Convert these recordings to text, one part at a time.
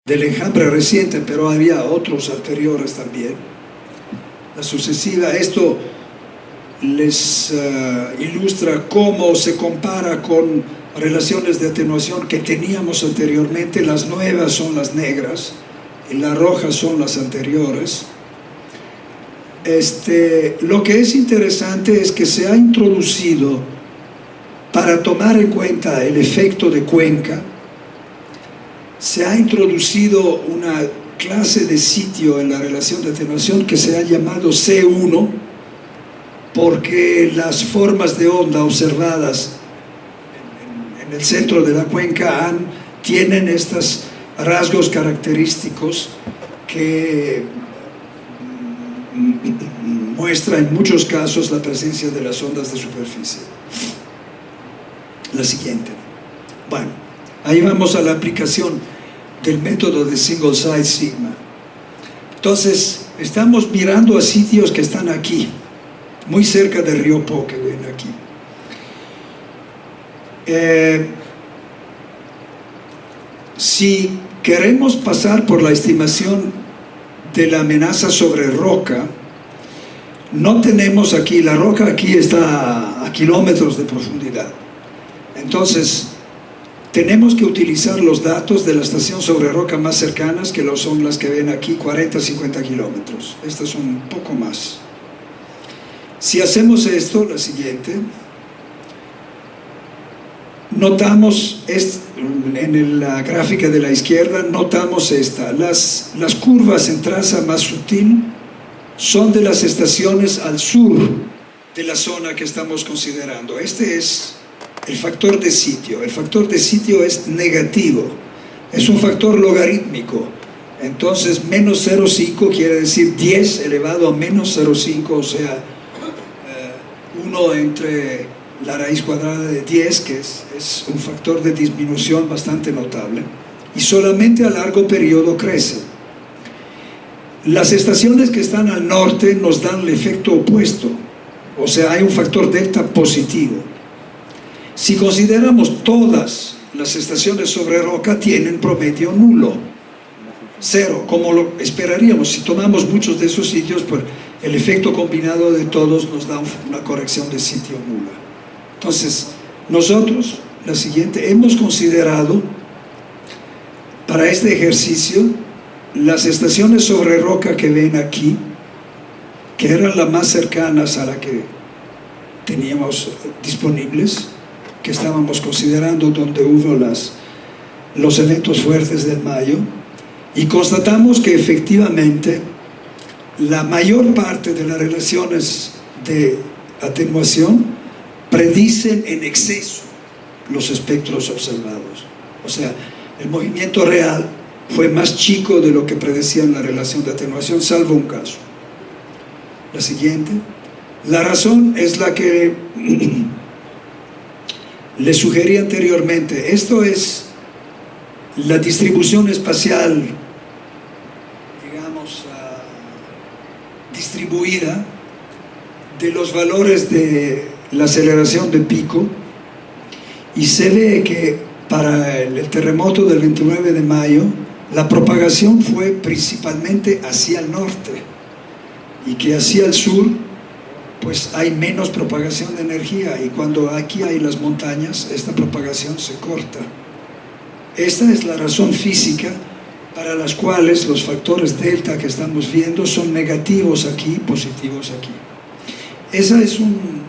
del enjambre reciente, pero había otros anteriores también. La sucesiva, esto les ilustra cómo se compara con relaciones de atenuación que teníamos anteriormente. Las nuevas son las negras y las rojas son las anteriores. Lo que es interesante es que se ha introducido, para tomar en cuenta el efecto de Cuenca, se ha introducido una clase de sitio en la relación de atenuación que se ha llamado C1, porque las formas de onda observadas en el centro de la cuenca tienen estos rasgos característicos que muestra en muchos casos la presencia de las ondas de superficie. La siguiente. Bueno, ahí vamos a la aplicación del método de single side sigma. Entonces, estamos mirando a sitios que están aquí, muy cerca del río Po, que ven aquí. Si queremos pasar por la estimación de la amenaza sobre roca, no tenemos aquí, la roca aquí está a kilómetros de profundidad. Entonces, tenemos que utilizar los datos de la estación sobre roca más cercanas, que son las que ven aquí, 40-50 kilómetros. Estas son un poco más. Si hacemos esto, la siguiente, notamos, en la gráfica de la izquierda, notamos esta. Las curvas en traza más sutil son de las estaciones al sur de la zona que estamos considerando. Este es el factor de sitio. El factor de sitio es negativo, es un factor logarítmico. Entonces, menos 0,5 quiere decir 10 elevado a menos 0,5, o sea, 1 entre la raíz cuadrada de 10, que es un factor de disminución bastante notable, y solamente a largo periodo crece. Las estaciones que están al norte nos dan el efecto opuesto, o sea, hay un factor delta positivo. Si consideramos todas las estaciones sobre roca, tienen promedio nulo, 0, como lo esperaríamos. Si tomamos muchos de esos sitios, pues el efecto combinado de todos nos da una corrección de sitio nula. Entonces, nosotros, la siguiente, hemos considerado para este ejercicio las estaciones sobre roca que ven aquí, que eran las más cercanas a la que teníamos disponibles, que estábamos considerando donde hubo los eventos fuertes del mayo, y constatamos que efectivamente la mayor parte de las relaciones de atenuación predicen en exceso los espectros observados. O sea, el movimiento real fue más chico de lo que predecían la relación de atenuación, salvo un caso. La siguiente. La razón es la que les sugerí anteriormente. Esto es la distribución espacial, digamos, distribuida de los valores de la aceleración de pico, y se ve que para el terremoto del 29 de mayo la propagación fue principalmente hacia el norte, y que hacia el sur pues hay menos propagación de energía, y cuando aquí hay las montañas, esta propagación se corta. Esta es la razón física para las cuales los factores delta que estamos viendo son negativos aquí, positivos aquí. Esa es muy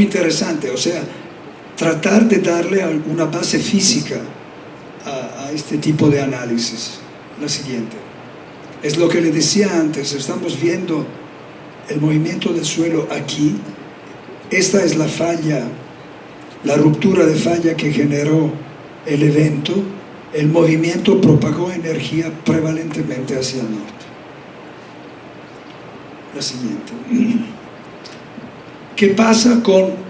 interesante, o sea, tratar de darle alguna base física a este tipo de análisis. La siguiente. Es lo que le decía antes, estamos viendo el movimiento del suelo aquí. Esta es la falla, la ruptura de falla que generó el evento. El movimiento propagó energía prevalentemente hacia el norte. La siguiente. ¿Qué pasa con...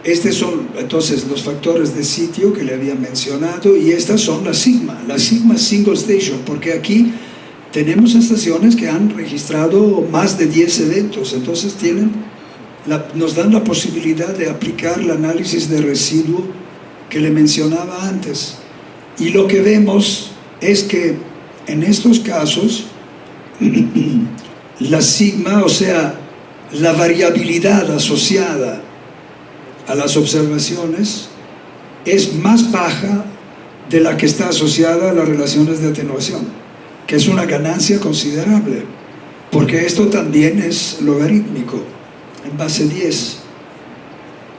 Estos son entonces los factores de sitio que le había mencionado, y estas son la sigma single station, porque aquí tenemos estaciones que han registrado más de 10 eventos, entonces nos dan la posibilidad de aplicar el análisis de residuo que le mencionaba antes. Y lo que vemos es que en estos casos la sigma, o sea, la variabilidad asociada a las observaciones es más baja de la que está asociada a las relaciones de atenuación, que es una ganancia considerable, porque esto también es logarítmico en base 10.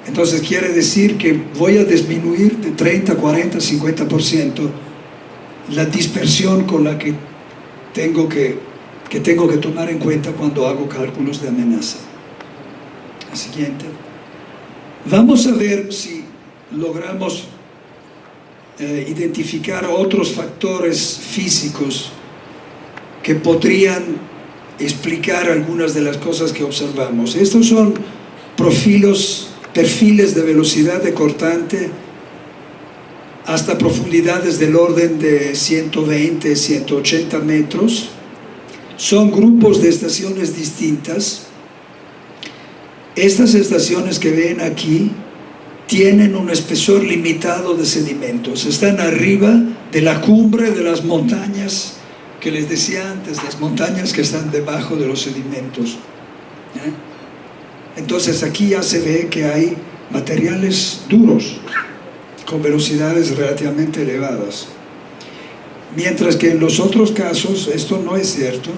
Entonces quiere decir que voy a disminuir de 30, 40, 50% la dispersión con la que tengo que tomar en cuenta cuando hago cálculos de amenaza. La siguiente. Vamos a ver si logramos identificar otros factores físicos que podrían explicar algunas de las cosas que observamos. Estos son perfiles de velocidad de cortante hasta profundidades del orden de 120, 180 metros. Son grupos de estaciones distintas. Estas estaciones que ven aquí tienen un espesor limitado de sedimentos. Están arriba de la cumbre de las montañas que les decía antes, las montañas que están debajo de los sedimentos. Entonces aquí ya se ve que hay materiales duros con velocidades relativamente elevadas. Mientras que en los otros casos esto no es cierto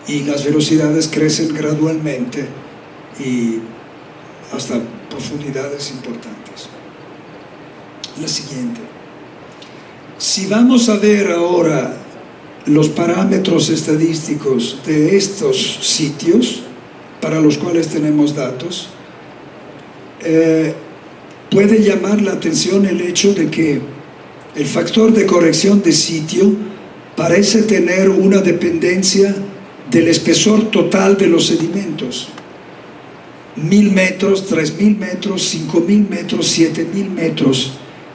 y las velocidades crecen gradualmente y hasta profundidades importantes. La siguiente. Si vamos a ver ahora los parámetros estadísticos de estos sitios para los cuales tenemos datos, puede llamar la atención el hecho de que el factor de corrección de sitio parece tener una dependencia del espesor total de los sedimentos. 1000 metros, 3000 metros, 5000 metros, 7000 metros,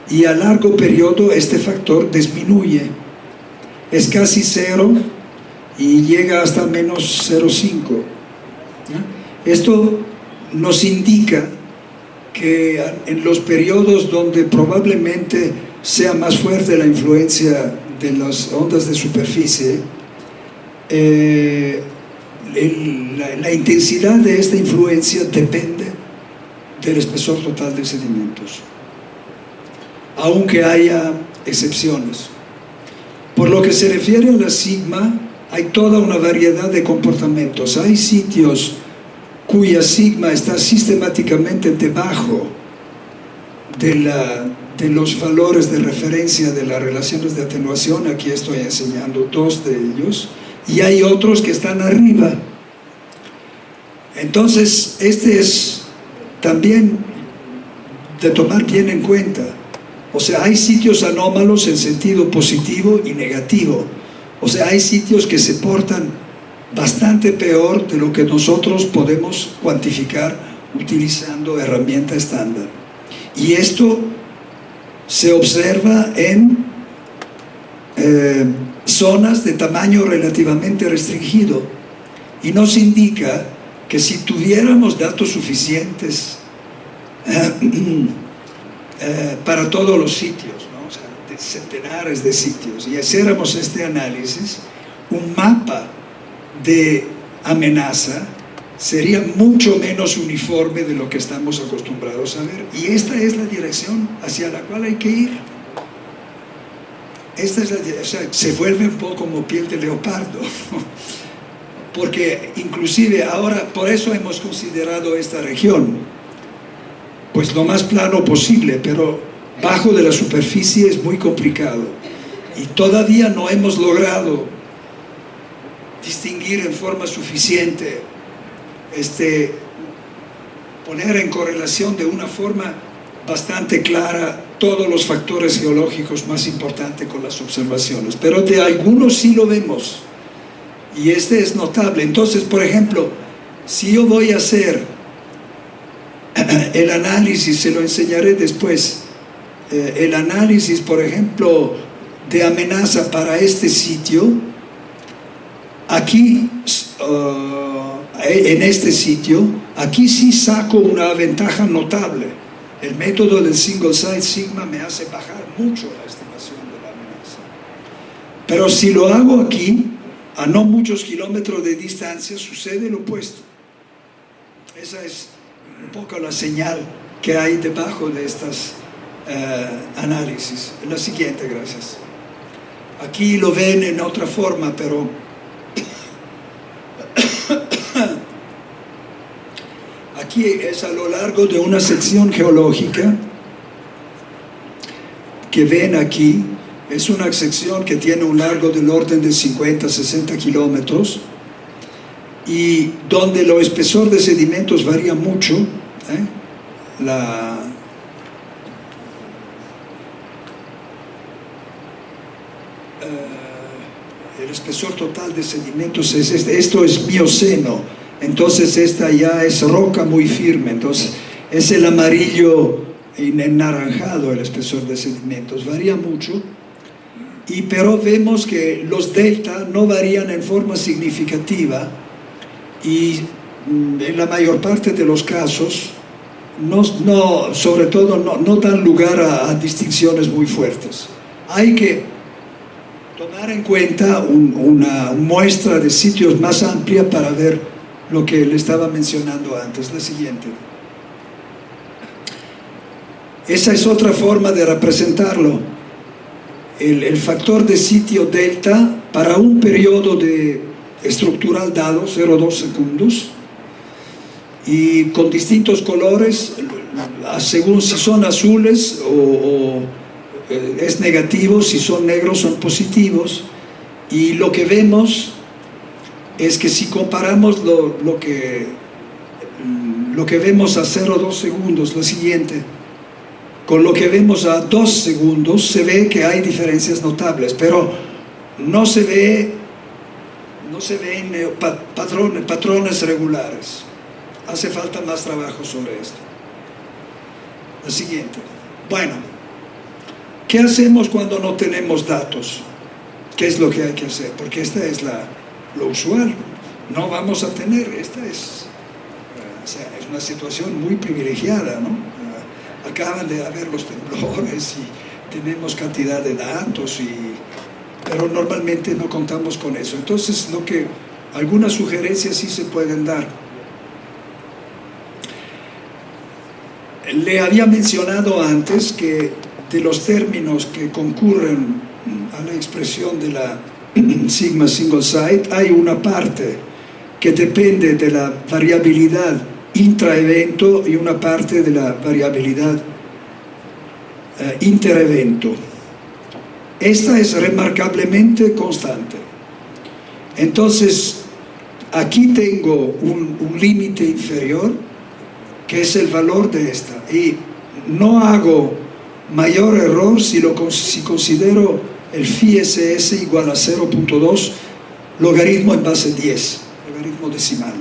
y a largo periodo este factor disminuye, es casi cero y llega hasta menos 0,5. Esto nos indica que en los periodos donde probablemente sea más fuerte la influencia de las ondas de superficie, la intensidad de esta influencia depende del espesor total de sedimentos, aunque haya excepciones. Por lo que se refiere a la sigma, hay toda una variedad de comportamientos. Hay sitios cuya sigma está sistemáticamente debajo de los valores de referencia de las relaciones de atenuación. Aquí estoy enseñando dos de ellos, y hay otros que están arriba. Entonces, este es también de tomar bien en cuenta. O sea, hay sitios anómalos en sentido positivo y negativo. O sea, hay sitios que se portan bastante peor de lo que nosotros podemos cuantificar utilizando herramienta estándar. Y esto se observa en zonas de tamaño relativamente restringido, y nos indica que si tuviéramos datos suficientes para todos los sitios, ¿no? O sea, de centenares de sitios, y hiciéramos este análisis, un mapa de amenaza sería mucho menos uniforme de lo que estamos acostumbrados a ver, y esta es la dirección hacia la cual hay que ir. Esta es o sea, se vuelve un poco como piel de leopardo, porque inclusive ahora, por eso hemos considerado esta región pues lo más plano posible, pero bajo de la superficie es muy complicado, y todavía no hemos logrado distinguir en forma suficiente, poner en correlación de una forma bastante clara todos los factores geológicos más importantes con las observaciones, pero de algunos sí lo vemos, y este es notable. Entonces, por ejemplo, si yo voy a hacer el análisis, se lo enseñaré después, el análisis, por ejemplo, de amenaza para este sitio, aquí, en este sitio, aquí sí saco una ventaja notable. El método del single site sigma me hace bajar mucho la estimación de la Pero si lo hago aquí, a no muchos kilómetros de distancia, sucede lo opuesto. Esa es un poco la señal que hay debajo de estas análisis. La siguiente, gracias. Aquí lo ven en otra forma, pero aquí es a lo largo de una sección geológica que ven aquí. Es una sección que tiene un largo del orden de 50, 60 kilómetros y donde el espesor de sedimentos varía mucho. El espesor total de sedimentos es esto es mioceno, entonces esta ya es roca muy firme, entonces es el amarillo enaranjado el espesor de sedimentos, varía mucho. Pero vemos que los delta no varían en forma significativa y en la mayor parte de los casos sobre todo no dan lugar a distinciones muy fuertes. Hay que tomar en cuenta una muestra de sitios más amplia para ver lo que le estaba mencionando antes. La siguiente. Esa es otra forma de representarlo. El factor de sitio delta para un periodo estructural dado, 0,2 segundos, y con distintos colores, según si son azules es negativo, si son negros son positivos, y lo que vemos es que si comparamos lo que vemos a 0,2 segundos, la siguiente, con lo que vemos a 2 segundos, se ve que hay diferencias notables, pero no se ve patrones regulares. Hace falta más trabajo sobre esto. La siguiente. Bueno, ¿qué hacemos cuando no tenemos datos? ¿Qué es lo que hay que hacer? Porque esta es lo usual. No vamos a tener, esta es una situación muy privilegiada, ¿no? Acaban de haber los temblores y tenemos cantidad de datos, pero normalmente no contamos con eso. Entonces, algunas sugerencias sí se pueden dar. Le había mencionado antes que de los términos que concurren a la expresión de la sigma single site, hay una parte que depende de la variabilidad intraevento y una parte de la variabilidad interevento. Esta es remarcablemente constante. Entonces, aquí tengo un límite inferior, que es el valor de esta, y no hago mayor error si considero el phi SS igual a 0.2 logaritmo en base 10, logaritmo decimal.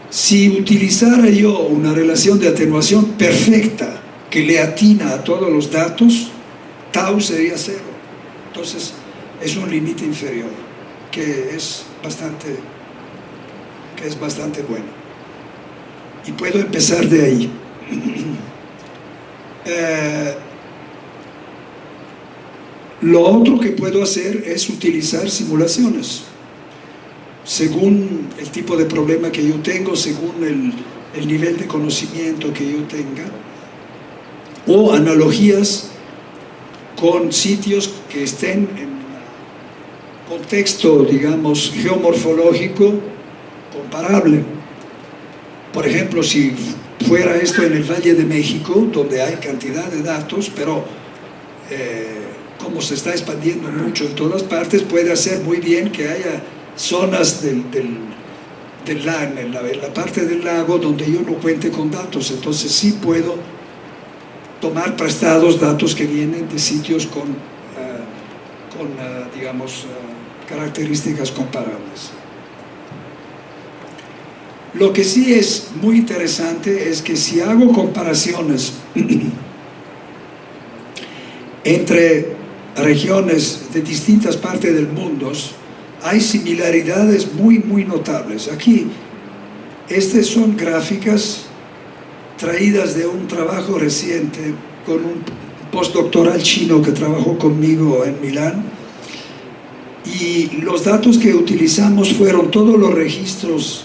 Si utilizara yo una relación de atenuación perfecta que le atina a todos los datos, tau sería 0. Entonces es un límite inferior que es bastante bueno. Y puedo empezar de ahí. Lo otro que puedo hacer es utilizar simulaciones. Según el tipo de problema que yo tengo, según el nivel de conocimiento que yo tenga, o analogías con sitios que estén en contexto, digamos, geomorfológico comparable. Por ejemplo, si fuera esto en el Valle de México, donde hay cantidad de datos, pero como se está expandiendo mucho en todas partes, puede hacer muy bien que haya zonas en la parte del lago donde yo no cuente con datos. Entonces sí puedo tomar prestados datos que vienen de sitios con características comparables. Lo que sí es muy interesante es que si hago comparaciones entre regiones de distintas partes del mundo, hay similaridades muy notables. Aquí, estas son gráficas traídas de un trabajo reciente con un postdoctoral chino que trabajó conmigo en Milán, Y los datos que utilizamos fueron todos los registros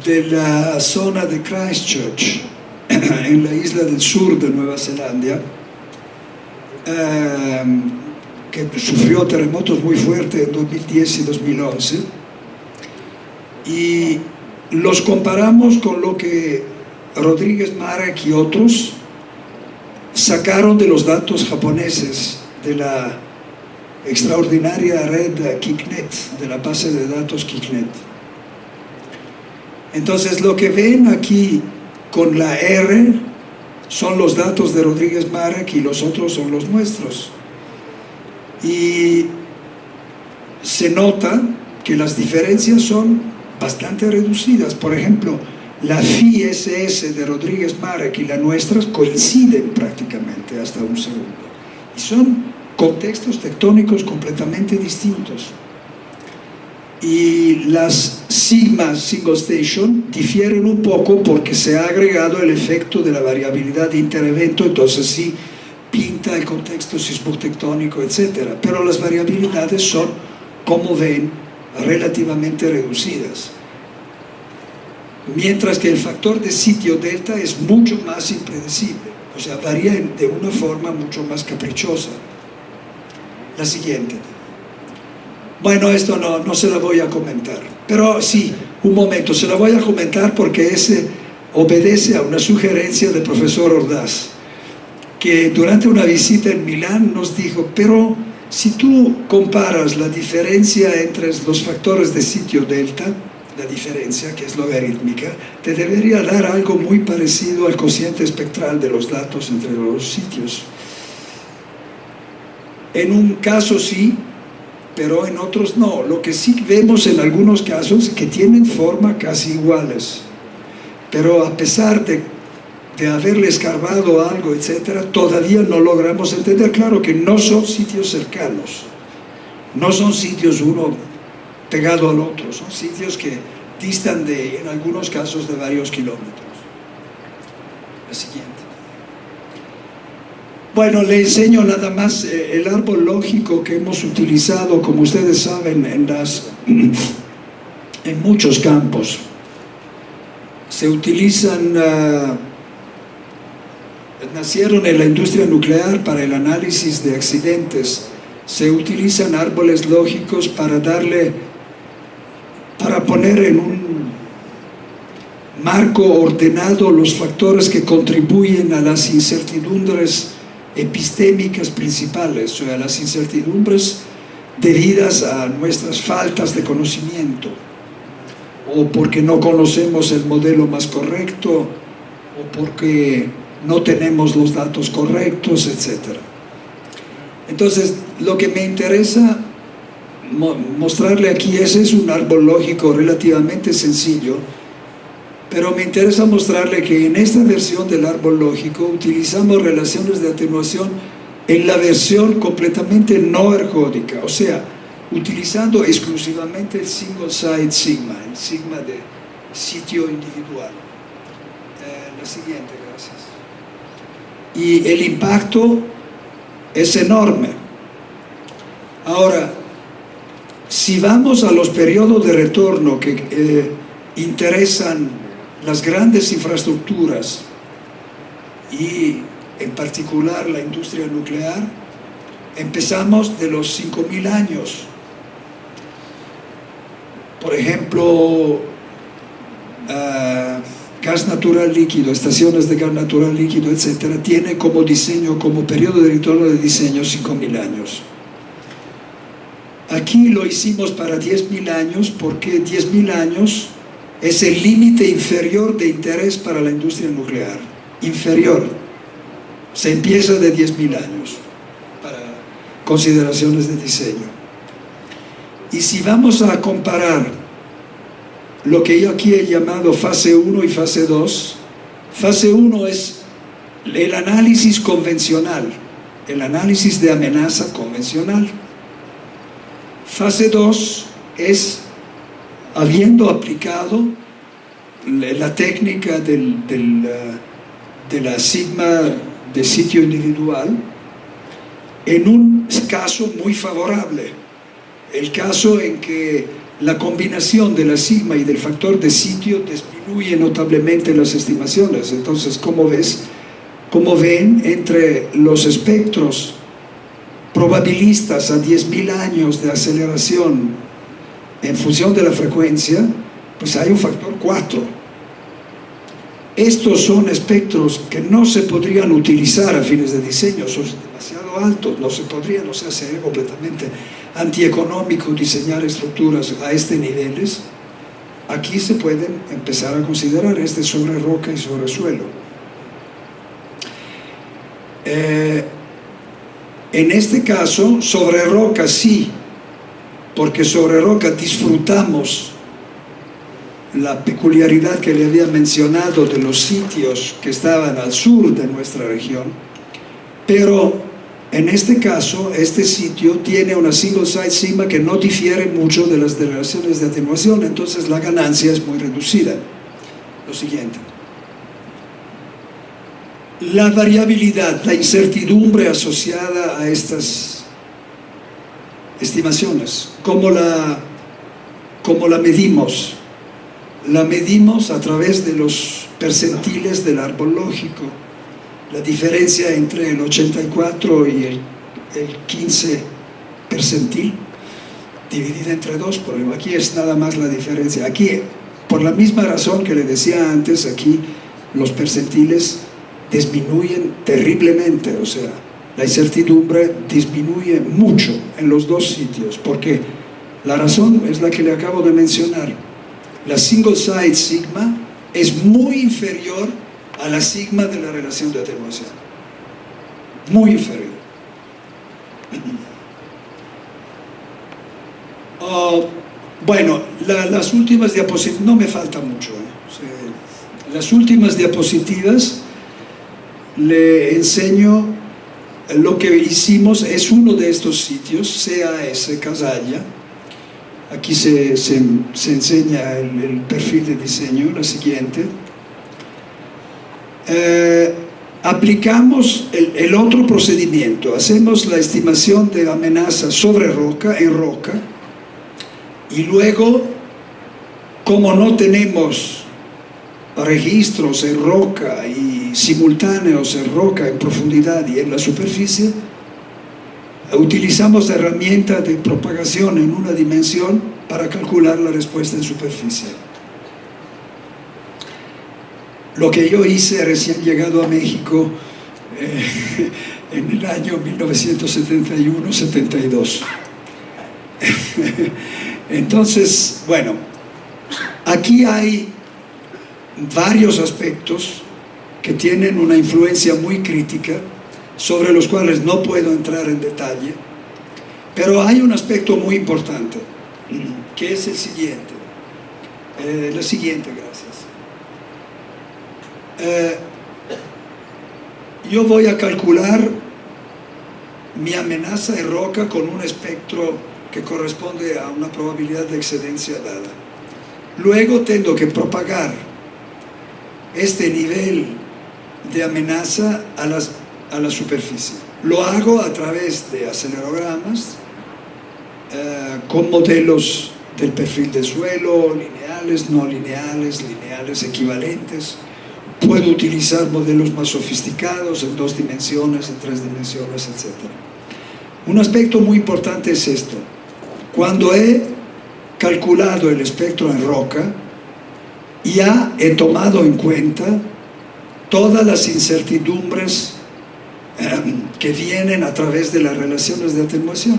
de la zona de Christchurch, en la isla del sur de Nueva Zelanda, que sufrió terremotos muy fuertes en 2010 y 2011, y los comparamos con lo que Rodríguez Marek y otros sacaron de los datos japoneses de la extraordinaria red KickNet, de la base de datos KickNet. Entonces lo que ven aquí con la R son los datos de Rodríguez Marek y los otros son los nuestros. Y se nota que las diferencias son bastante reducidas. Por ejemplo, la phi SS de Rodríguez Marek y la nuestra coinciden prácticamente hasta un segundo. Y son contextos tectónicos completamente distintos. Y las sigmas single station difieren un poco porque se ha agregado el efecto de la variabilidad de interevento, entonces sí pinta el contexto sismotectónico, etc. Pero las variabilidades son, como ven, relativamente reducidas. Mientras que el factor de sitio delta es mucho más impredecible, o sea, varía de una forma mucho más caprichosa. La siguiente. Bueno, esto no se la voy a comentar, pero sí, un momento, se la voy a comentar porque ese obedece a una sugerencia del profesor Ordaz, que durante una visita en Milán nos dijo, pero si tú comparas la diferencia entre los factores de sitio delta, la diferencia que es logarítmica, te debería dar algo muy parecido al cociente espectral de los datos entre los sitios. En un caso sí, pero en otros no. Lo que sí vemos en algunos casos es que tienen forma casi iguales, pero a pesar de haberle escarbado algo, etcétera, todavía no logramos entender. Claro que no son sitios cercanos, no son sitios uno pegado al otro, son sitios que distan en algunos casos de varios kilómetros. La siguiente. Bueno, le enseño nada más el árbol lógico que hemos utilizado, como ustedes saben, en muchos campos. Se utilizan, nacieron en la industria nuclear para el análisis de accidentes. Se utilizan árboles lógicos para poner en un marco ordenado los factores que contribuyen a las incertidumbres epistémicas principales, o sea, las incertidumbres debidas a nuestras faltas de conocimiento, o porque no conocemos el modelo más correcto, o porque no tenemos los datos correctos, etc. Entonces, lo que me interesa mostrarle aquí es un árbol lógico relativamente sencillo, pero me interesa mostrarle que en esta versión del árbol lógico utilizamos relaciones de atenuación en la versión completamente no ergódica, o sea, utilizando exclusivamente el single site sigma, el sigma de sitio individual. La siguiente, gracias. Y el impacto es enorme. Ahora, si vamos a los periodos de retorno que interesan las grandes infraestructuras y en particular la industria nuclear, empezamos de los 5.000 años. Por ejemplo, gas natural líquido, estaciones de gas natural líquido, etcétera, tiene como diseño, como periodo de retorno de diseño 5.000 años. Aquí lo hicimos para 10.000 años porque 10.000 años es el límite inferior de interés para la industria nuclear. Inferior. Se empieza de 10.000 años para consideraciones de diseño. Y si vamos a comparar lo que yo aquí he llamado fase 1 y fase 2, fase 1 es el análisis convencional, el análisis de amenaza convencional. Fase 2 es, habiendo aplicado la técnica de la sigma de sitio individual, en un caso muy favorable, el caso en que la combinación de la sigma y del factor de sitio disminuye notablemente las estimaciones. Entonces, como ven, entre los espectros probabilistas a 10.000 años de aceleración en función de la frecuencia, pues hay un factor 4. Estos son espectros que no se podrían utilizar a fines de diseño, son demasiado altos, no se podrían, o sea, sería completamente antieconómico diseñar estructuras a estos niveles. Aquí se pueden empezar a considerar sobre roca y sobre suelo. En este caso, sobre roca sí, porque sobre roca disfrutamos la peculiaridad que le había mencionado de los sitios que estaban al sur de nuestra región, pero en este caso, este sitio tiene una single site sigma que no difiere mucho de las relaciones de atenuación, entonces la ganancia es muy reducida. Lo siguiente. La variabilidad, la incertidumbre asociada a estas estimaciones, ¿cómo la medimos? La medimos a través de los percentiles del árbol lógico. La diferencia entre el 84 y el 15 percentil dividida entre 2, porque aquí es nada más la diferencia. Aquí, por la misma razón que le decía antes, aquí los percentiles disminuyen terriblemente, o sea, la incertidumbre disminuye mucho en los dos sitios, porque la razón es la que le acabo de mencionar. La single site sigma es muy inferior a la sigma de la relación de atenuación, muy inferior. Bueno, las últimas diapositivas, no me falta mucho, las últimas diapositivas le enseño lo que hicimos. Es uno de estos sitios, CAS Casalla. Aquí se enseña el perfil de diseño, la siguiente. Aplicamos el otro procedimiento, hacemos la estimación de amenaza sobre roca, en roca, y luego, como no tenemos registros en roca y simultáneos en roca, en profundidad y en la superficie, utilizamos la herramienta de propagación en una dimensión para calcular la respuesta en superficie. Lo que yo hice recién llegado a México en el año 1971-72. Entonces, bueno, aquí hay varios aspectos que tienen una influencia muy crítica, sobre los cuales no puedo entrar en detalle, pero hay un aspecto muy importante, que es el siguiente. La siguiente, gracias. Yo voy a calcular mi amenaza de roca con un espectro que corresponde a una probabilidad de excedencia dada. Luego tengo que propagar este nivel de amenaza a la superficie. Lo hago a través de acelerogramas, con modelos del perfil del suelo, lineales, no lineales, lineales equivalentes. Puedo utilizar modelos más sofisticados en 2 dimensiones, en 3 dimensiones, etc. Un aspecto muy importante es esto. Cuando he calculado el espectro en roca, ya he tomado en cuenta todas las incertidumbres que vienen a través de las relaciones de atenuación.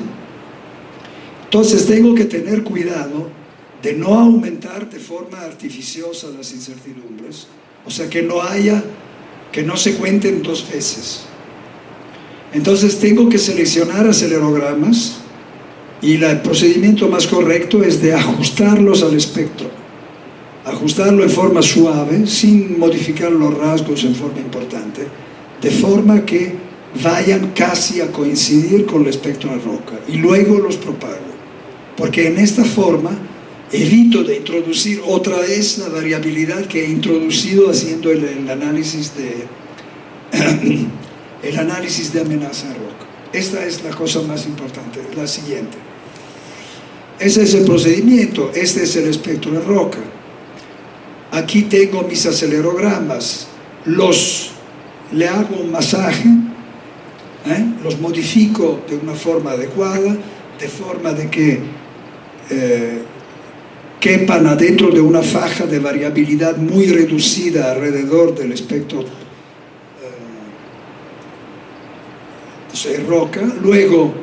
Entonces tengo que tener cuidado de no aumentar de forma artificiosa las incertidumbres, o sea, que no se cuenten 2 veces. Entonces tengo que seleccionar acelerogramas y el procedimiento más correcto es de ajustarlos al espectro, ajustarlo en forma suave, sin modificar los rasgos en forma importante, de forma que vayan casi a coincidir con el espectro de roca, y luego los propago, porque en esta forma evito de introducir otra vez la variabilidad que he introducido haciendo el análisis de amenaza de roca. Esta es la cosa más importante, la siguiente. Ese es el procedimiento, este es el espectro de roca. Aquí tengo mis acelerogramas, le hago un masaje, los modifico de una forma adecuada, de forma de que quepan adentro de una faja de variabilidad muy reducida alrededor del espectro de roca. Luego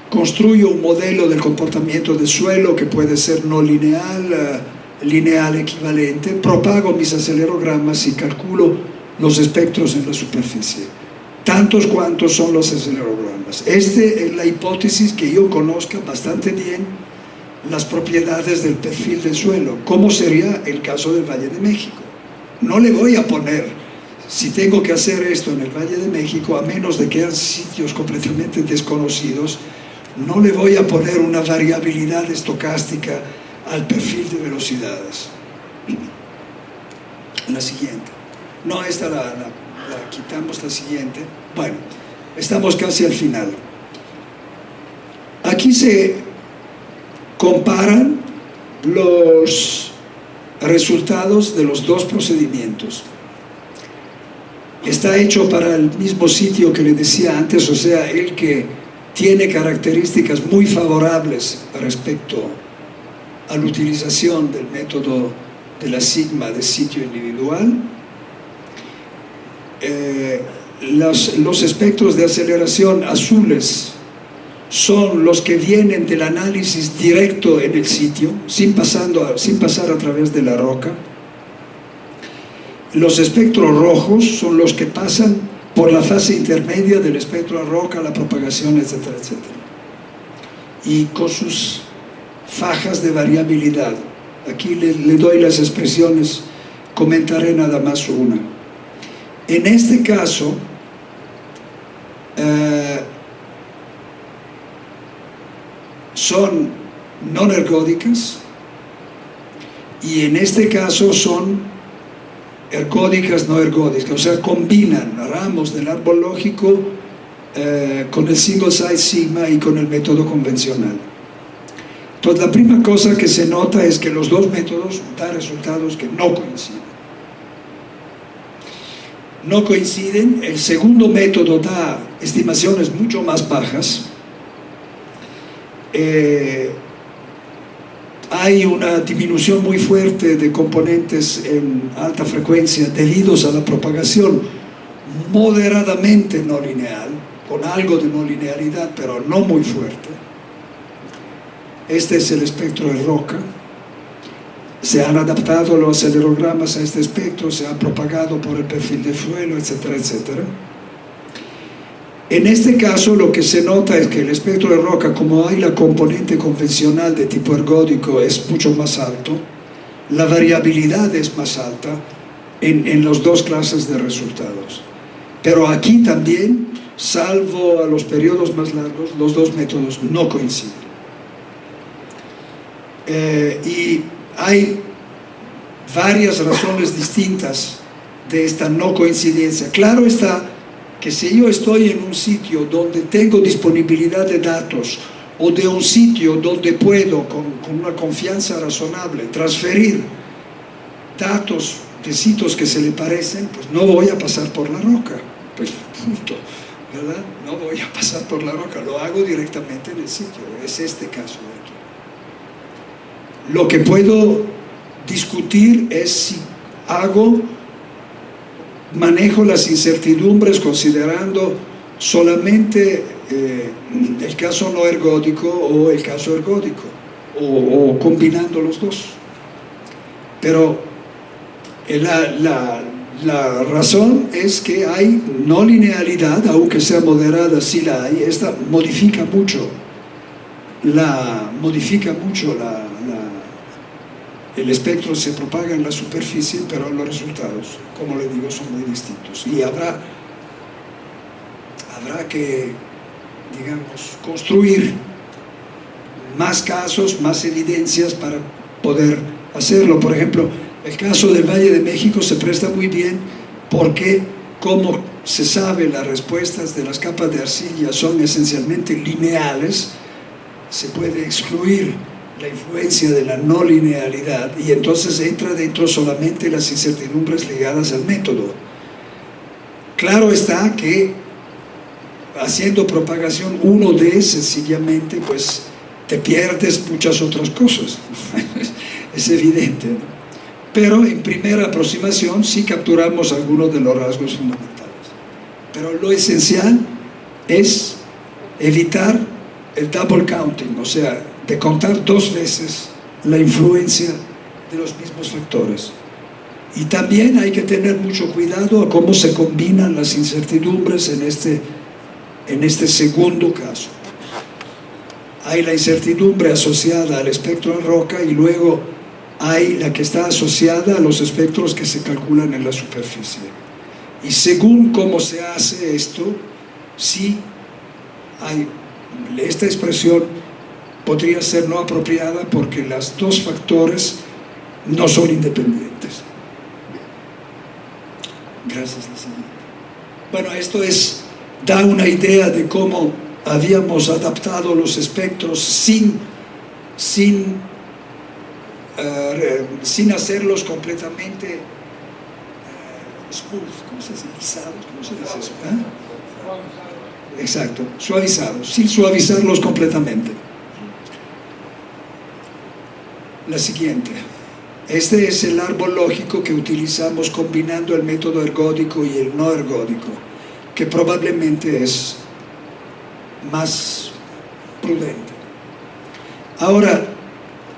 construyo un modelo del comportamiento del suelo que puede ser no lineal, lineal equivalente, propago mis acelerogramas y calculo los espectros en la superficie, tantos cuantos son los acelerogramas. Esta es la hipótesis que yo conozca bastante bien las propiedades del perfil del suelo, como sería el caso del Valle de México. No le voy a poner, si tengo que hacer esto en el Valle de México, a menos de que sean sitios completamente desconocidos, no le voy a poner una variabilidad estocástica al perfil de velocidades. La siguiente. No, esta la quitamos, la siguiente. Bueno, estamos casi al final. Aquí se comparan los resultados de los dos procedimientos. Está hecho para el mismo sitio que le decía antes, o sea, el que tiene características muy favorables respecto a la utilización del método de la sigma de sitio individual. Los espectros de aceleración azules son los que vienen del análisis directo en el sitio, sin pasar a través de la roca. Los espectros rojos son los que pasan por la fase intermedia del espectro de roca, la propagación, etcétera, etcétera. Y con sus fajas de variabilidad. Aquí le doy las expresiones, comentaré nada más una. En este caso, son no ergódicas y en este caso son ergódicas no ergódicas, o sea, combinan ramos del árbol lógico con el single side sigma y con el método convencional. Entonces, la primera cosa que se nota es que los dos métodos dan resultados que no coinciden. No coinciden. El segundo método da estimaciones mucho más bajas. Hay una disminución muy fuerte de componentes en alta frecuencia debidos a la propagación moderadamente no lineal, con algo de no linealidad, pero no muy fuerte. Este es el espectro de roca. Se han adaptado los acelerogramas a este espectro, se ha propagado por el perfil de suelo, etcétera, etcétera. En este caso lo que se nota es que el espectro de roca, como hay la componente convencional de tipo ergódico, es mucho más alto, la variabilidad es más alta en las dos clases de resultados. Pero aquí también, salvo a los periodos más largos, los dos métodos no coinciden. Y hay varias razones distintas de esta no coincidencia. Claro está que si yo estoy en un sitio donde tengo disponibilidad de datos o de un sitio donde puedo con una confianza razonable transferir datos de sitios que se le parecen, pues no voy a pasar por la roca, pues punto, ¿verdad? No voy a pasar por la roca, lo hago directamente en el sitio. Es este caso de aquí. Lo que puedo discutir es si manejo las incertidumbres considerando solamente el caso no ergódico o el caso ergódico, o combinando los dos. Pero la razón es que hay no linealidad, aunque sea moderada, sí la hay. Esta modifica mucho el espectro se propaga en la superficie, pero los resultados, como le digo, son muy distintos. Y habrá que, digamos, construir más casos, más evidencias para poder hacerlo. Por ejemplo, el caso del Valle de México se presta muy bien porque, como se sabe, las respuestas de las capas de arcilla son esencialmente lineales. Se puede excluir la influencia de la no linealidad, y entonces entra dentro solamente las incertidumbres ligadas al método. Claro está que haciendo propagación 1D sencillamente pues te pierdes muchas otras cosas. Es evidente, ¿no? Pero en primera aproximación sí capturamos algunos de los rasgos fundamentales. Pero lo esencial es evitar el double counting, o sea, de contar dos veces la influencia de los mismos factores. Y también hay que tener mucho cuidado a cómo se combinan las incertidumbres en este segundo caso. Hay la incertidumbre asociada al espectro en roca y luego hay la que está asociada a los espectros que se calculan en la superficie. Y según cómo se hace esto, sí hay, esta expresión podría ser no apropiada porque los dos factores no son independientes. Gracias, la señora. Bueno, esto da una idea de cómo habíamos adaptado los espectros sin hacerlos completamente smooth, ¿cómo se dice? Lisados, ¿cómo se dice eso? Exacto, suavizados, sin suavizarlos completamente. La siguiente. Este es el árbol lógico que utilizamos combinando el método ergódico y el no ergódico, que probablemente es más prudente. Ahora,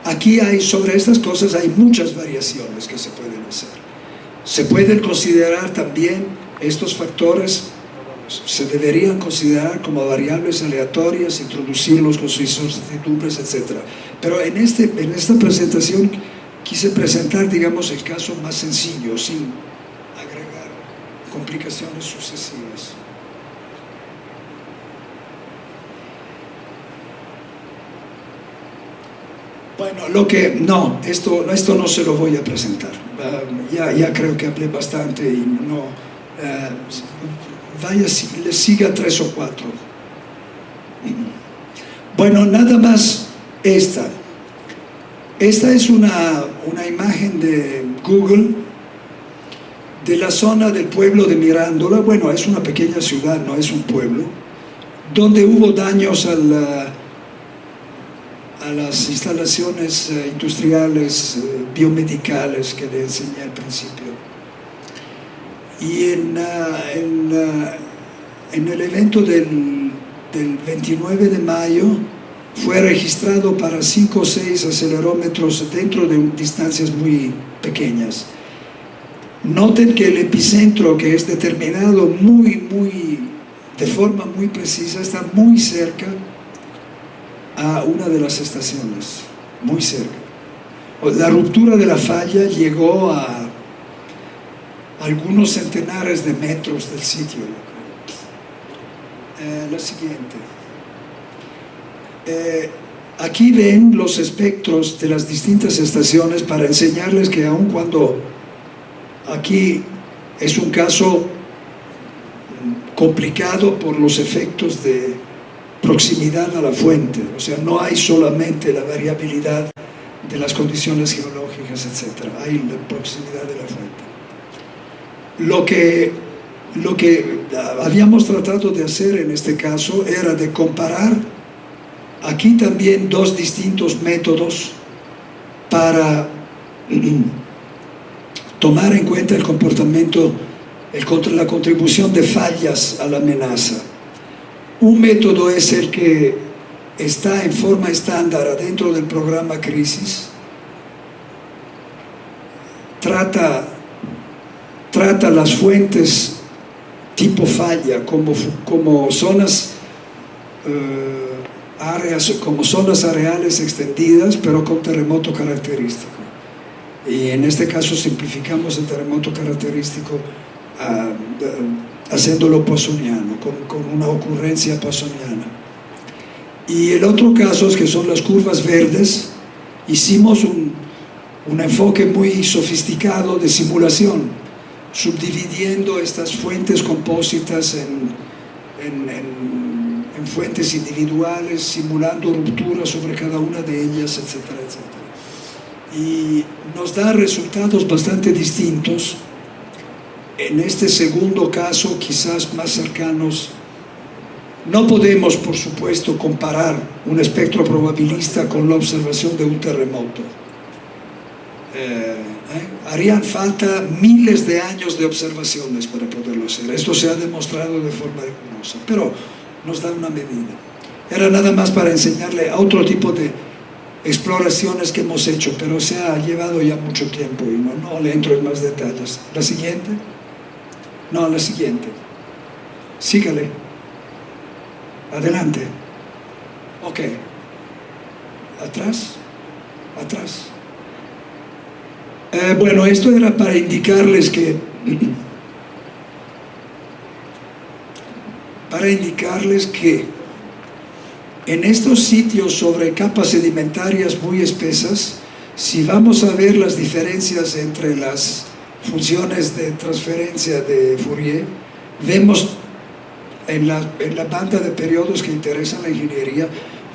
aquí sobre estas cosas hay muchas variaciones que se pueden hacer. Se pueden considerar también estos factores, se deberían considerar como variables aleatorias, introducirlos con sus incertidumbres, etc. Pero en esta presentación quise presentar, digamos, el caso más sencillo, sin agregar complicaciones sucesivas. Bueno, esto no se lo voy a presentar. Ya creo que hablé bastante y no. Le siga 3 o 4. Bueno, nada más esta. Esta es una imagen de Google de la zona del pueblo de Mirándola. Bueno, es una pequeña ciudad, no es un pueblo, donde hubo daños a las instalaciones industriales, biomedicales que le enseñé al principio. Y en el evento del 29 de mayo fue registrado para 5 o 6 acelerómetros dentro de distancias muy pequeñas. Noten que el epicentro, que es determinado de forma muy precisa, está muy cerca a una de las estaciones, muy cerca. La ruptura de la falla llegó a algunos centenares de metros del sitio. La siguiente. Aquí ven los espectros de las distintas estaciones para enseñarles que aun cuando aquí es un caso complicado por los efectos de proximidad a la fuente, o sea, no hay solamente la variabilidad de las condiciones geológicas, etc. Hay la proximidad de la fuente. Lo que habíamos tratado de hacer en este caso era de comparar aquí también dos distintos métodos para tomar en cuenta el comportamiento, la contribución de fallas a la amenaza. Un método es el que está en forma estándar adentro del programa Crisis, trata las fuentes tipo falla como zonas como zonas areales extendidas, pero con terremoto característico. Y en este caso simplificamos el terremoto característico haciéndolo poissoniano, con una ocurrencia poissoniana. Y el otro caso es que son las curvas verdes. Hicimos un enfoque muy sofisticado de simulación, subdividiendo estas fuentes compósitas en fuentes individuales, simulando rupturas sobre cada una de ellas, etcétera, etcétera. Y nos da resultados bastante distintos. En este segundo caso, quizás más cercanos. No podemos, por supuesto, comparar un espectro probabilista con la observación de un terremoto. Harían falta miles de años de observaciones para poderlo hacer. Esto se ha demostrado de forma rigurosa, pero nos da una medida. Era nada más para enseñarle a otro tipo de exploraciones que hemos hecho, pero se ha llevado ya mucho tiempo y no le entro en más detalles. ¿La siguiente? No, la siguiente. Sígale. Adelante. Ok. Atrás. Atrás. Bueno, esto era para indicarles que en estos sitios sobre capas sedimentarias muy espesas, si vamos a ver las diferencias entre las funciones de transferencia de Fourier, vemos en la banda de periodos que interesan la ingeniería,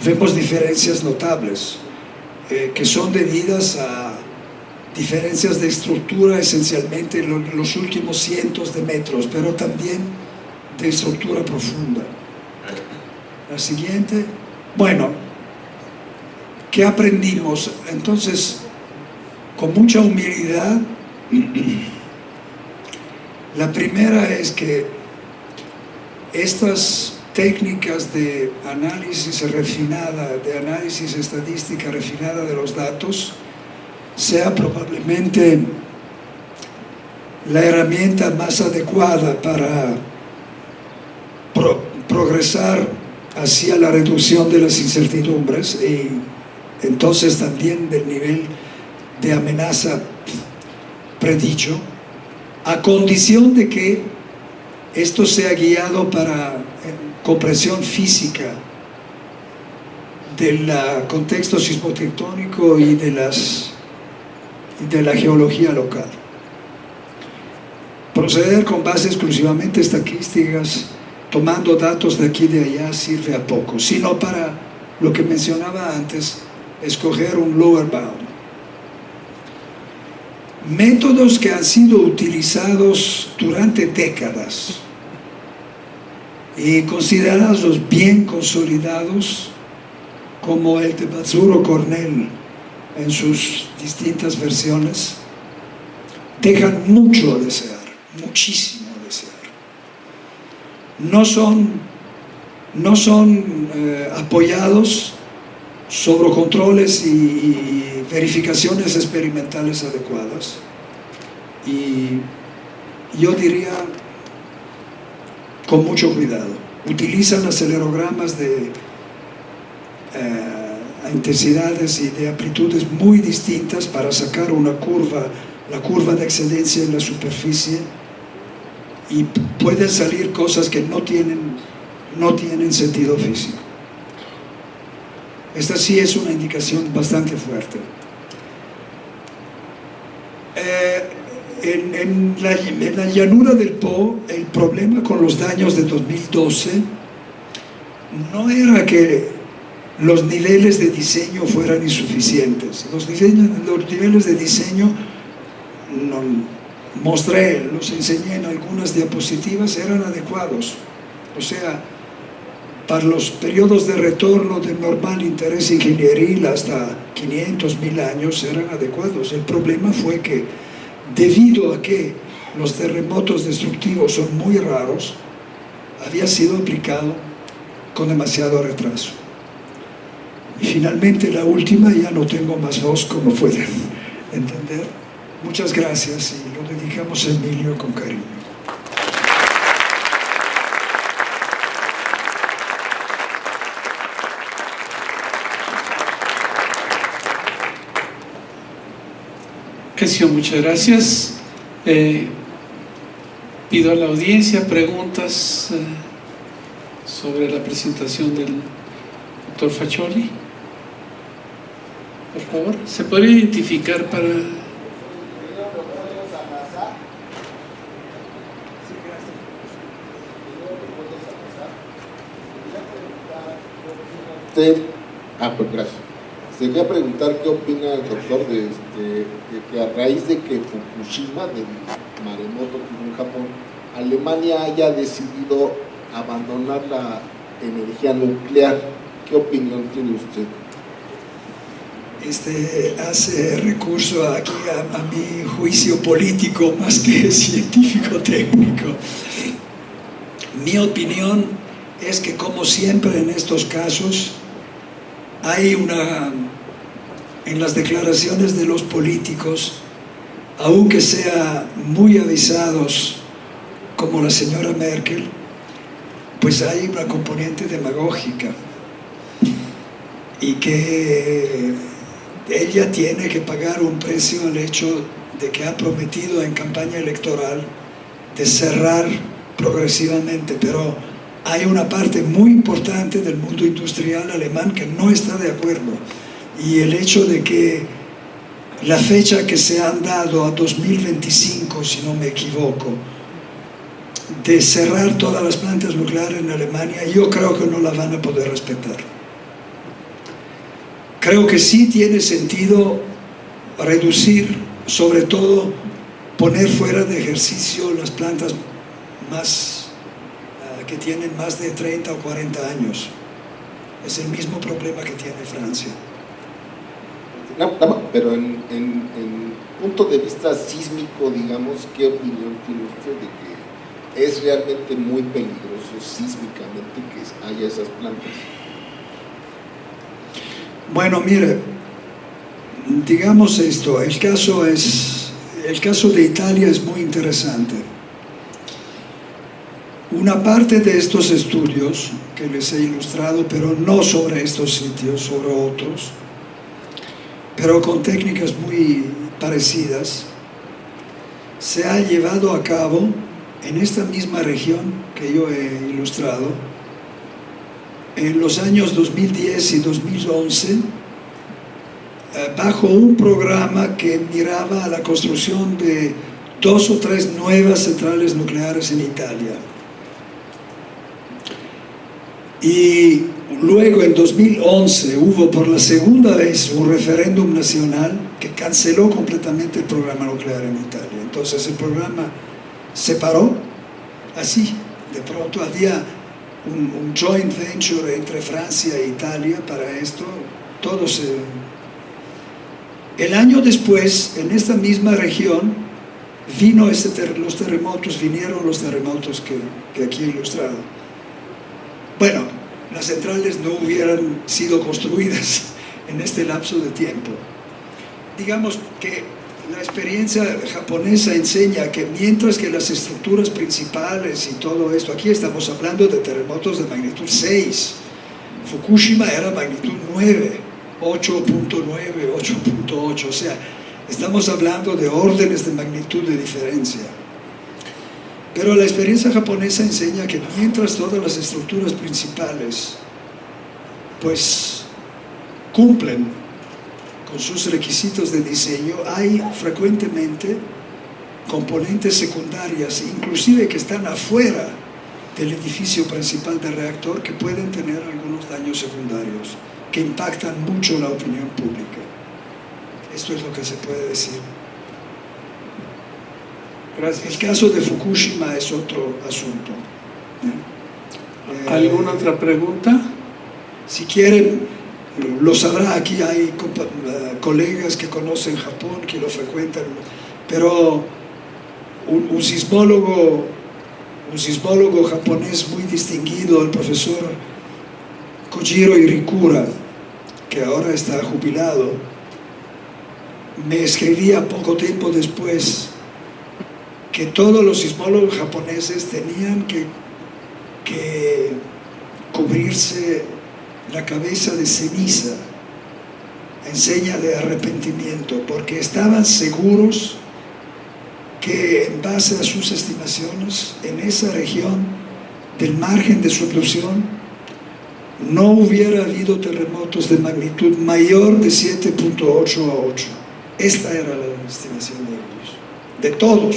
vemos diferencias notables, que son debidas a diferencias de estructura esencialmente en los últimos cientos de metros, pero también de estructura profunda. La siguiente. Bueno, ¿qué aprendimos? Entonces, con mucha humildad, la primera es que estas técnicas de análisis refinada, de análisis estadística refinada de los datos, sea probablemente la herramienta más adecuada para progresar hacia la reducción de las incertidumbres y entonces también del nivel de amenaza predicho, a condición de que esto sea guiado para comprensión física del contexto sismotectónico y de la geología local. Proceder con base exclusivamente estadísticas, tomando datos de aquí y de allá, sirve a poco, sino para lo que mencionaba antes, escoger un lower bound. Métodos que han sido utilizados durante décadas y considerados bien consolidados, como el de Mazzuro-Cornell en sus distintas versiones, dejan mucho a desear, muchísimo a desear. No son apoyados sobre controles y verificaciones experimentales adecuadas. Y yo diría, con mucho cuidado, utilizan acelerogramas de intensidades y de amplitudes muy distintas para sacar una curva, la curva de excedencia en la superficie, y pueden salir cosas que no tienen sentido físico. Esta sí es una indicación bastante fuerte. En la llanura del Po, el problema con los daños de 2012 no era que los niveles de diseño fueran insuficientes. Los niveles de diseño, los enseñé en algunas diapositivas, eran adecuados. O sea, para los periodos de retorno de normal interés ingenieril hasta 500, 1000 años eran adecuados. El problema fue que, debido a que los terremotos destructivos son muy raros, había sido aplicado con demasiado retraso. Y finalmente la última, ya no tengo más voz, como pueden entender. Muchas gracias y lo dedicamos a Emilio con cariño. Ezio, muchas gracias. Pido a la audiencia preguntas sobre la presentación del doctor Faccioli. Por favor, ¿se puede identificar para...? Pues gracias. Se quería preguntar qué opina el doctor de que a raíz de que Fukushima, del maremoto que hubo en Japón, Alemania haya decidido abandonar la energía nuclear. ¿Qué opinión tiene usted? Hace recurso aquí a mi juicio político más que científico-técnico. Mi opinión es que, como siempre en estos casos, hay en las declaraciones de los políticos, aunque sea muy avisados como la señora Merkel, pues hay una componente demagógica y que ella tiene que pagar un precio al hecho de que ha prometido en campaña electoral de cerrar progresivamente, pero hay una parte muy importante del mundo industrial alemán que no está de acuerdo, y el hecho de que la fecha que se han dado a 2025, si no me equivoco, de cerrar todas las plantas nucleares en Alemania, yo creo que no la van a poder respetar. Creo que sí tiene sentido reducir, sobre todo poner fuera de ejercicio las plantas que tienen más de 30 o 40 años. Es el mismo problema que tiene Francia. Pero en punto de vista sísmico, digamos, ¿qué opinión tiene usted de que es realmente muy peligroso sísmicamente que haya esas plantas? Bueno, mire, digamos esto, el caso de Italia es muy interesante. Una parte de estos estudios que les he ilustrado, pero no sobre estos sitios, sobre otros, pero con técnicas muy parecidas, se ha llevado a cabo en esta misma región que yo he ilustrado, en los años 2010 y 2011, bajo un programa que miraba a la construcción de 2 o 3 nuevas centrales nucleares en Italia. Y luego en 2011 hubo por la segunda vez un referéndum nacional que canceló completamente el programa nuclear en Italia. Entonces el programa se paró así. De pronto había un joint venture entre Francia e Italia para esto. El año después, en esta misma región, vinieron los terremotos que aquí he ilustrado. Bueno, las centrales no hubieran sido construidas en este lapso de tiempo. Digamos que la experiencia japonesa enseña que mientras que las estructuras principales y todo esto, aquí estamos hablando de terremotos de magnitud 6, Fukushima era magnitud 9, 8.9, 8.8, o sea, estamos hablando de órdenes de magnitud de diferencia. Pero la experiencia japonesa enseña que mientras todas las estructuras principales pues cumplen con sus requisitos de diseño, hay frecuentemente componentes secundarias, inclusive que están afuera del edificio principal del reactor, que pueden tener algunos daños secundarios que impactan mucho la opinión pública. Esto es lo que se puede decir. Gracias. El caso de Fukushima es otro asunto. ¿Alguna otra pregunta? Si quieren, lo sabrá, aquí hay colegas que conocen Japón, que lo frecuentan, pero un sismólogo japonés muy distinguido, el profesor Kojiro Irikura, que ahora está jubilado, me escribía poco tiempo después que todos los sismólogos japoneses tenían que cubrirse la cabeza de ceniza en seña de arrepentimiento, porque estaban seguros que, en base a sus estimaciones, en esa región del margen de subducción no hubiera habido terremotos de magnitud mayor de 7.8 a 8. Esta era la estimación de ellos, de todos.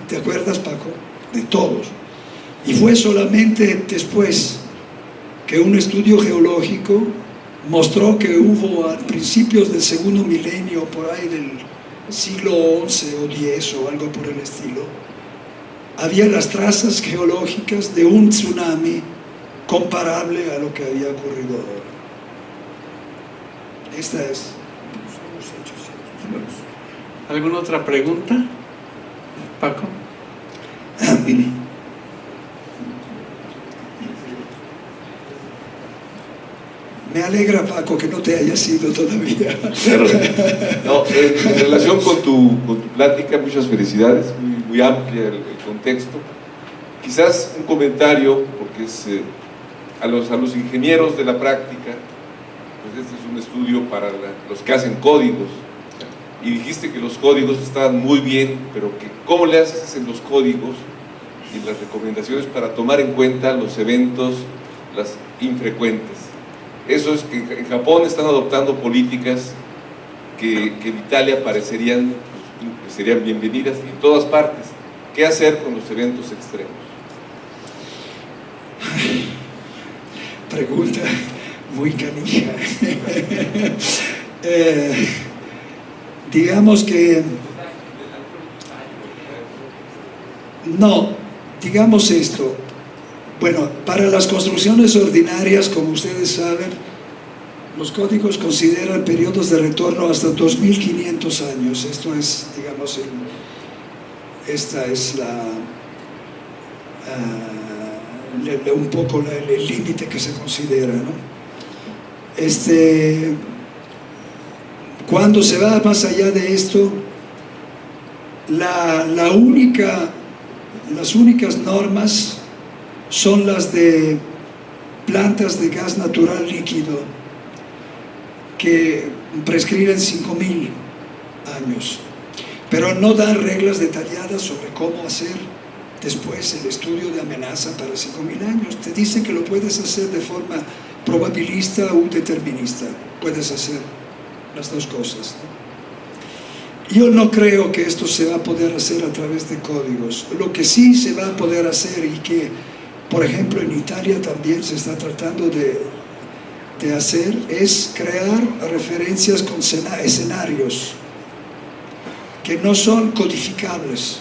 ¿Te acuerdas, Paco? De todos. Y fue solamente después que un estudio geológico mostró que hubo a principios del segundo milenio, por ahí del siglo XI o X o algo por el estilo, había las trazas geológicas de un tsunami comparable a lo que había ocurrido ahora. Esta es. Son los hechos científicos. ¿Alguna otra pregunta, Paco? Me alegra, Paco, que no te hayas ido todavía. Claro. No, en relación con tu plática, muchas felicidades, muy amplia el contexto. Quizás un comentario, porque es a los ingenieros de la práctica, pues este es un estudio para los que hacen códigos, y dijiste que los códigos estaban muy bien, pero que cómo le haces en los códigos y las recomendaciones para tomar en cuenta los eventos, las infrecuentes. Eso es que en Japón están adoptando políticas que en Italia parecerían, pues, serían bienvenidas en todas partes. ¿Qué hacer con los eventos extremos? Pregunta muy canija. Digamos que no, digamos esto. Bueno, para las construcciones ordinarias, como ustedes saben, los códigos consideran periodos de retorno hasta 2500 años. Esto es, digamos, esta es un poco el límite que se considera, ¿no? Cuando se va más allá de esto, las únicas normas son las de plantas de gas natural líquido, que prescriben 5000 años, pero no dan reglas detalladas sobre cómo hacer después el estudio de amenaza para 5000 años. Te dicen que lo puedes hacer de forma probabilista o determinista, puedes hacer las dos cosas, ¿no? Yo no creo que esto se va a poder hacer a través de códigos. Lo que sí se va a poder hacer, y que por ejemplo en Italia también se está tratando de hacer, es crear referencias con escenarios que no son codificables,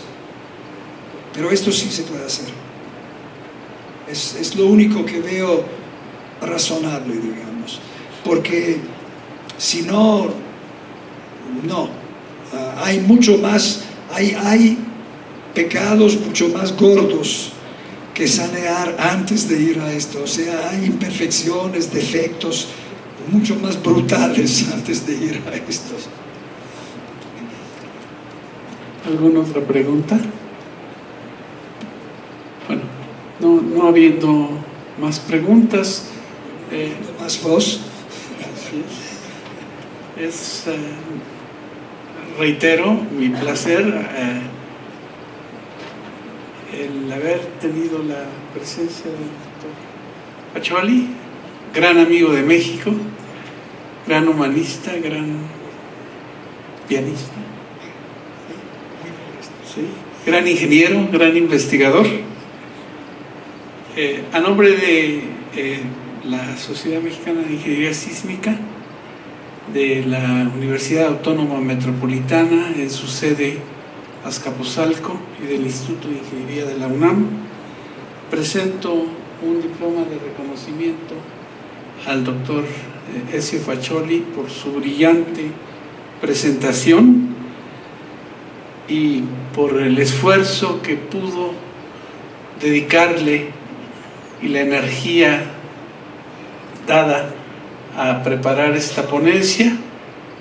pero esto sí se puede hacer. Es lo único que veo razonable, digamos, porque si no, hay mucho más, hay pecados mucho más gordos que sanear antes de ir a esto. O sea, hay imperfecciones, defectos mucho más brutales antes de ir a esto. ¿Alguna otra pregunta? Bueno, no habiendo más preguntas, ¿Más voz? reitero mi placer el haber tenido la presencia del doctor Faccioli, gran amigo de México, gran humanista, gran pianista, ¿sí? Gran ingeniero, gran investigador. A nombre de la Sociedad Mexicana de Ingeniería Sísmica, de la Universidad Autónoma Metropolitana en su sede Azcapotzalco y del Instituto de Ingeniería de la UNAM, presento un diploma de reconocimiento al doctor Ezio Faccioli por su brillante presentación y por el esfuerzo que pudo dedicarle y la energía dada a preparar esta ponencia,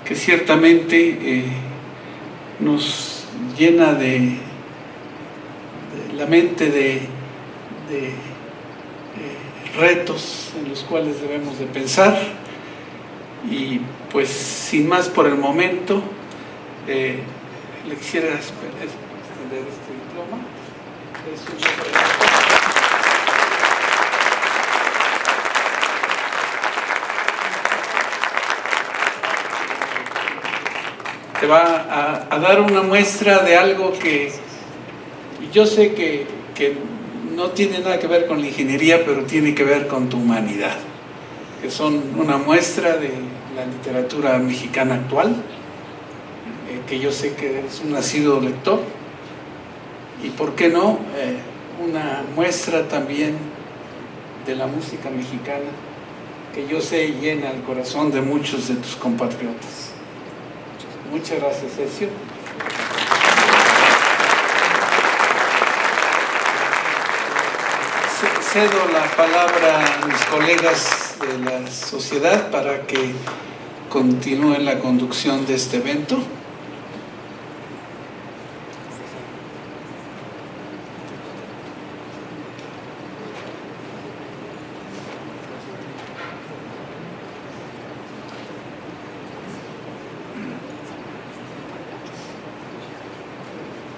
que ciertamente nos llena de la mente de retos en los cuales debemos de pensar. Y pues sin más por el momento, le quisiera extender este diploma. Te va a dar una muestra de algo que yo sé que no tiene nada que ver con la ingeniería, pero tiene que ver con tu humanidad, que son una muestra de la literatura mexicana actual, que yo sé que eres un nacido lector, y por qué no, una muestra también de la música mexicana, que yo sé llena el corazón de muchos de tus compatriotas. Muchas gracias, Ezio. Cedo la palabra a mis colegas de la sociedad para que continúen la conducción de este evento.